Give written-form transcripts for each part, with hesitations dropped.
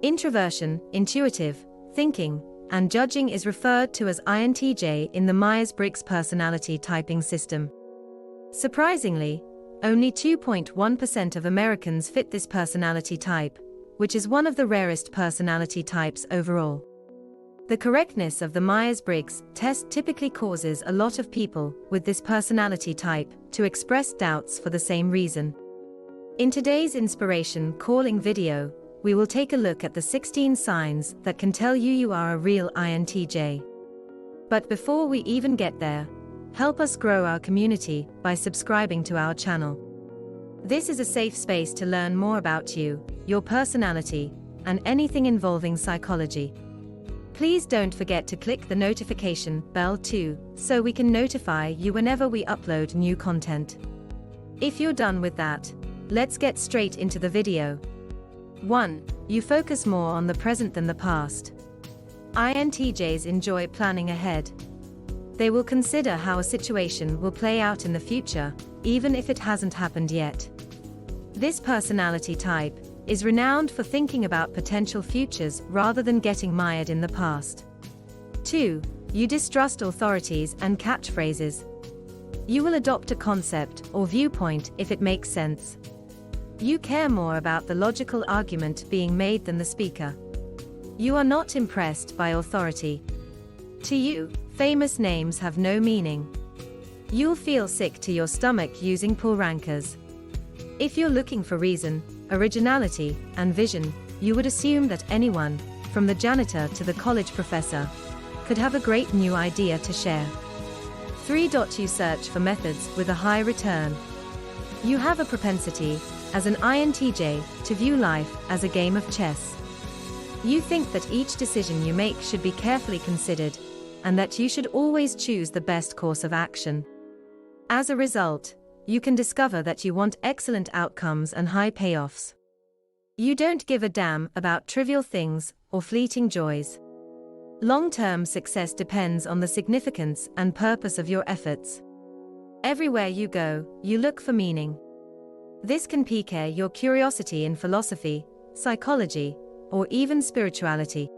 Introversion, intuitive, thinking, and judging is referred to as INTJ in the Myers-Briggs personality typing system. Surprisingly, only 2.1% of Americans fit this personality type, which is one of the rarest personality types overall. The correctness of the Myers-Briggs test typically causes a lot of people with this personality type to express doubts for the same reason. In today's inspiration calling video, we will take a look at the 16 signs that can tell you are a real INTJ. But before we even get there, help us grow our community by subscribing to our channel. This is a safe space to learn more about you, your personality, and anything involving psychology. Please don't forget to click the notification bell too, so we can notify you whenever we upload new content. If you're done with that, let's get straight into the video. 1. You focus more on the present than the past. INTJs enjoy planning ahead. They will consider how a situation will play out in the future, even if it hasn't happened yet. This personality type is renowned for thinking about potential futures rather than getting mired in the past. 2. You distrust authorities and catchphrases. You will adopt a concept or viewpoint if it makes sense. You care more about the logical argument being made than the speaker. You are not impressed by authority. To you, famous names have no meaning. You'll feel sick to your stomach using pull rankers. If you're looking for reason, originality, and vision, you would assume that anyone, from the janitor to the college professor, could have a great new idea to share. 3. You search for methods with a high return. You have a propensity, as an INTJ, to view life as a game of chess. You think that each decision you make should be carefully considered, and that you should always choose the best course of action. As a result, you can discover that you want excellent outcomes and high payoffs. You don't give a damn about trivial things or fleeting joys. Long-term success depends on the significance and purpose of your efforts. Everywhere you go, you look for meaning. This can pique your curiosity in philosophy, psychology, or even spirituality.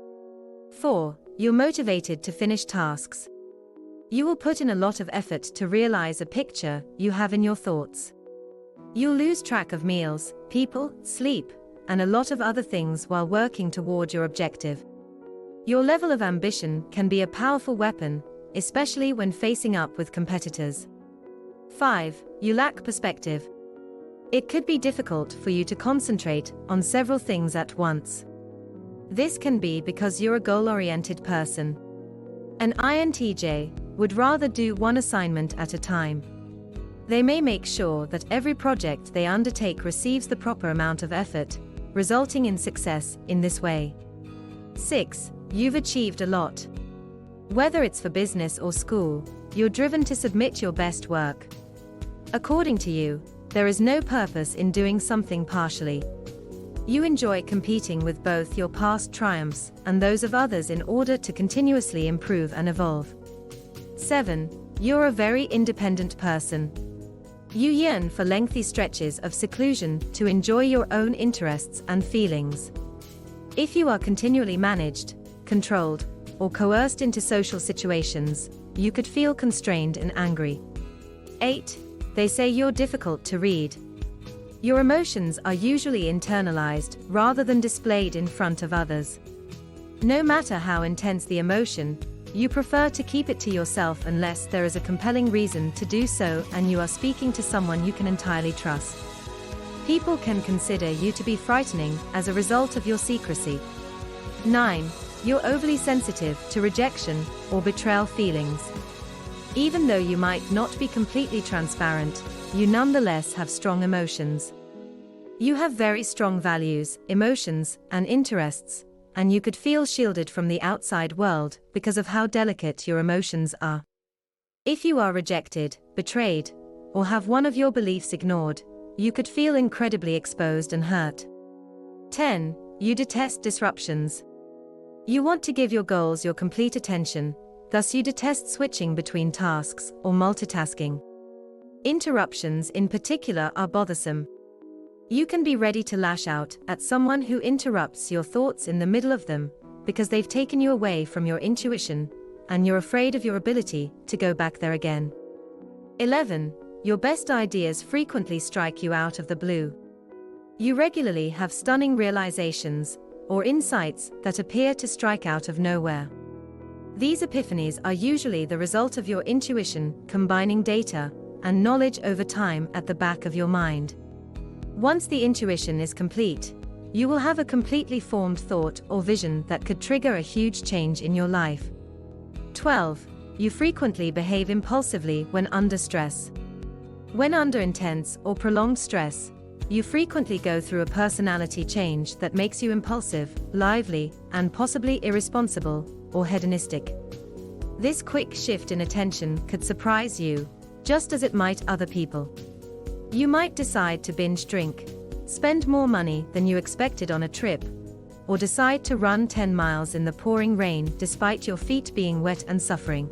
4. You're motivated to finish tasks. You will put in a lot of effort to realize a picture you have in your thoughts. You'll lose track of meals, people, sleep, and a lot of other things while working toward your objective. Your level of ambition can be a powerful weapon, especially when facing up with competitors. 5. You lack perspective. It could be difficult for you to concentrate on several things at once. This can be because you're a goal-oriented person. An INTJ would rather do one assignment at a time. They may make sure that every project they undertake receives the proper amount of effort, resulting in success in this way. 6. You've achieved a lot. Whether it's for business or school, you're driven to submit your best work. According to you, there is no purpose in doing something partially. You enjoy competing with both your past triumphs and those of others in order to continuously improve and evolve. 7. You're a very independent person. You yearn for lengthy stretches of seclusion to enjoy your own interests and feelings. If you are continually managed, controlled, or coerced into social situations, you could feel constrained and angry. 8. They say you're difficult to read. Your emotions are usually internalized rather than displayed in front of others. No matter how intense the emotion, you prefer to keep it to yourself unless there is a compelling reason to do so and you are speaking to someone you can entirely trust. People can consider you to be frightening as a result of your secrecy. 9. You're overly sensitive to rejection or betrayal feelings. Even though you might not be completely transparent, you nonetheless have strong emotions. You have very strong values, emotions, and interests, and you could feel shielded from the outside world because of how delicate your emotions are. If you are rejected, betrayed, or have one of your beliefs ignored, you could feel incredibly exposed and hurt. 10. You detest disruptions. You want to give your goals your complete attention, thus you detest switching between tasks or multitasking. Interruptions in particular are bothersome. You can be ready to lash out at someone who interrupts your thoughts in the middle of them, because they've taken you away from your intuition, and you're afraid of your ability to go back there again. 11. Your best ideas frequently strike you out of the blue. You regularly have stunning realizations, or insights that appear to strike out of nowhere. These epiphanies are usually the result of your intuition combining data and knowledge over time at the back of your mind. Once the intuition is complete, you will have a completely formed thought or vision that could trigger a huge change in your life. 12. You frequently behave impulsively when under stress. When under intense or prolonged stress, you frequently go through a personality change that makes you impulsive, lively, and possibly irresponsible or hedonistic. This quick shift in attention could surprise you, just as it might other people. You might decide to binge drink, spend more money than you expected on a trip, or decide to run 10 miles in the pouring rain despite your feet being wet and suffering.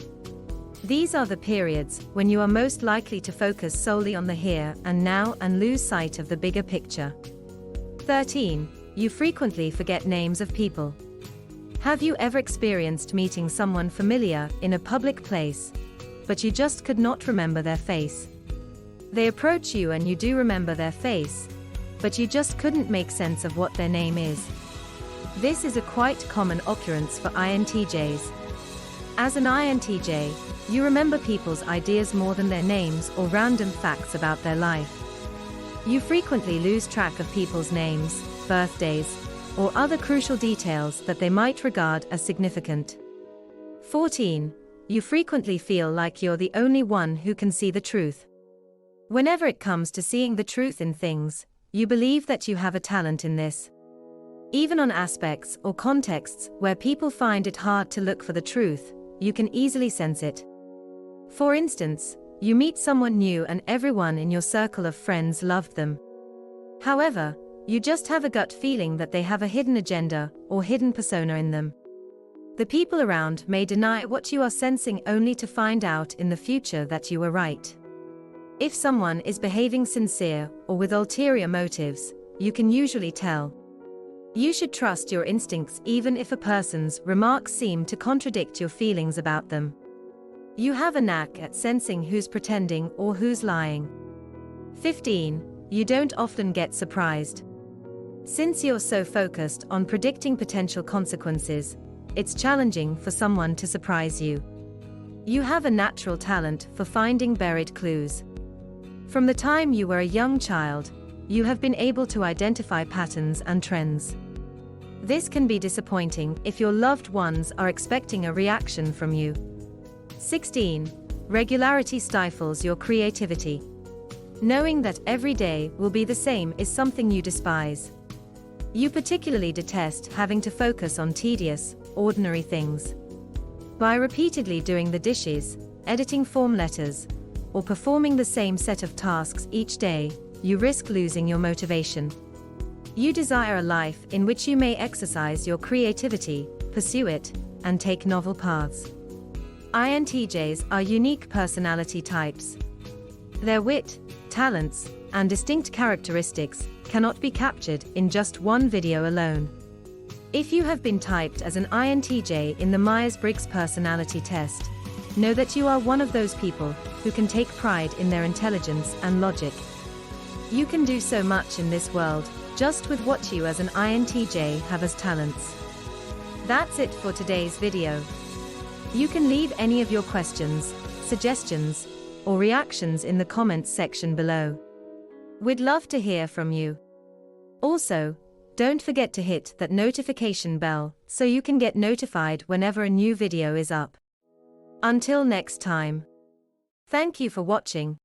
These are the periods when you are most likely to focus solely on the here and now and lose sight of the bigger picture. 13. You frequently forget names of people. Have you ever experienced meeting someone familiar in a public place, but you just could not remember their face? They approach you and you do remember their face, but you just couldn't make sense of what their name is. This is a quite common occurrence for INTJs. As an INTJ, you remember people's ideas more than their names or random facts about their life. You frequently lose track of people's names, birthdays, or other crucial details that they might regard as significant. 14. You frequently feel like you're the only one who can see the truth. Whenever it comes to seeing the truth in things, you believe that you have a talent in this. Even on aspects or contexts where people find it hard to look for the truth, you can easily sense it. For instance, you meet someone new and everyone in your circle of friends loved them. However, you just have a gut feeling that they have a hidden agenda or hidden persona in them. The people around may deny what you are sensing only to find out in the future that you were right. If someone is behaving sincere or with ulterior motives, you can usually tell. You should trust your instincts even if a person's remarks seem to contradict your feelings about them. You have a knack at sensing who's pretending or who's lying. 15. You don't often get surprised. Since you're so focused on predicting potential consequences, it's challenging for someone to surprise you. You have a natural talent for finding buried clues. From the time you were a young child, you have been able to identify patterns and trends. This can be disappointing if your loved ones are expecting a reaction from you. 16. Regularity stifles your creativity. Knowing that every day will be the same is something you despise. You particularly detest having to focus on tedious, ordinary things. By repeatedly doing the dishes, editing form letters, or performing the same set of tasks each day, you risk losing your motivation. You desire a life in which you may exercise your creativity, pursue it, and take novel paths. INTJs are unique personality types. Their wit, talents, and distinct characteristics cannot be captured in just one video alone. If you have been typed as an INTJ in the Myers-Briggs personality test, know that you are one of those people who can take pride in their intelligence and logic. You can do so much in this world, just with what you as an INTJ have as talents. That's it for today's video. You can leave any of your questions, suggestions, or reactions in the comments section below. We'd love to hear from you. Also, don't forget to hit that notification bell so you can get notified whenever a new video is up. Until next time. Thank you for watching.